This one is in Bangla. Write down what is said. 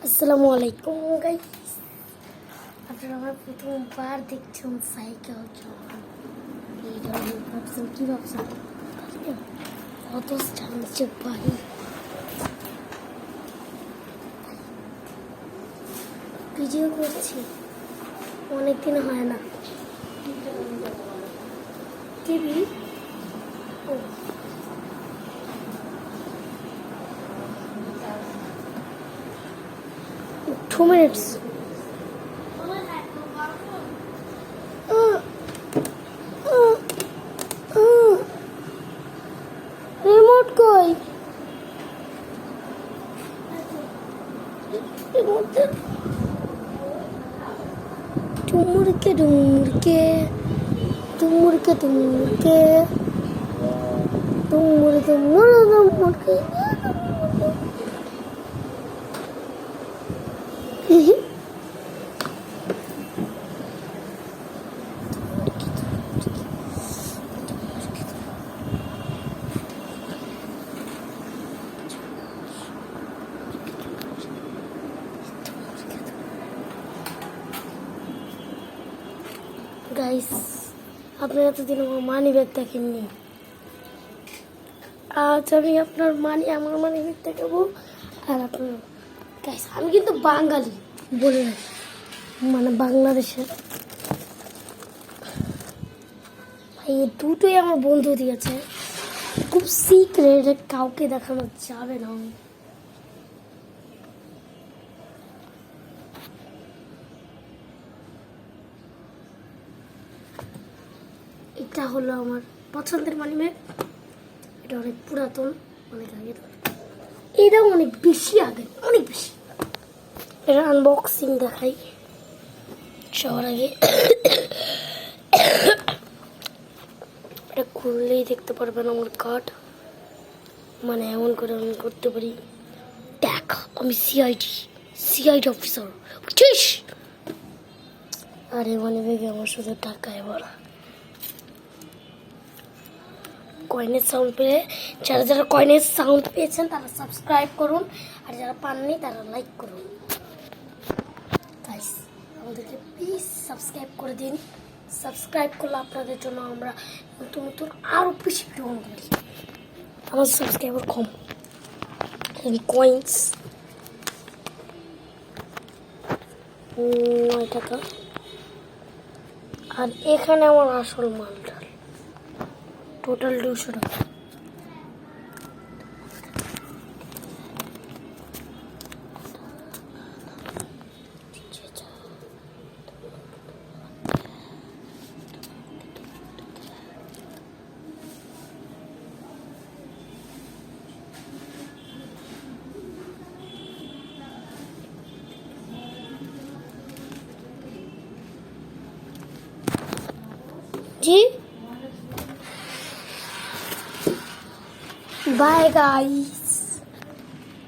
আসসালামু আলাইকুম গাইস, আপনারা আমার প্রথমবার দেখছেন সাইকেল চালানো। এই ধরনের ভাবছেন কি ভাবছেন কত জানছে ভাই। ভিডিও করছি অনেকদিন হয় না। TV 2 minutes. Remote koi? Remote. Tumurke. Guys, আপনারা এতদিন আমার মানি ব্যাগ দেখেননি। আজ আমি আপনার আমার মানি ব্যাগ দেখাবো। আর আপনার গাইস, আমি কিন্তু বাঙালি বলে রাখি, মানে বাংলাদেশের। ভাই এই দুটোই আমার বন্ধু দিয়েছে, খুব সিক্রেট, কাউকে দেখানো যাবে না। এটা হলো আমার পছন্দের মানি ব্যাগ। এটা অনেক পুরাতন, অনেক আগে, এটাও অনেক বেশি আগে, অনেক বেশি। এটা আনবক্সিং দেখাই সবার আগে। এটা খুললেই দেখতে পারবেন আমার কার্ড, মানে এমন করে আমি করতে পারি। দেখ, আমি সিআইডি অফিসার, বুঝছিস? আর এই মানি ব্যাগে আমার শুধু টাকায় ভরা। কয়েনের সাউন্ড পেয়ে যারা কয়েনের সাউন্ড পেয়েছেন তারা সাবস্ক্রাইব করুন, আর যারা পাননি তারা লাইক করুন। গাইস, আমাদেরকে প্লিজ সাবস্ক্রাইব করে দিন। সাবস্ক্রাইব করলে আপনাদের জন্য আমরা নতুন আরও বেশি গ্রহণ করি। আমার সাবস্ক্রাইবার কম। কয়েন্স 9 টাকা। আর এখানে আমার আসল মালটা টোটাল 200 টাকা। जी बाय गाइस।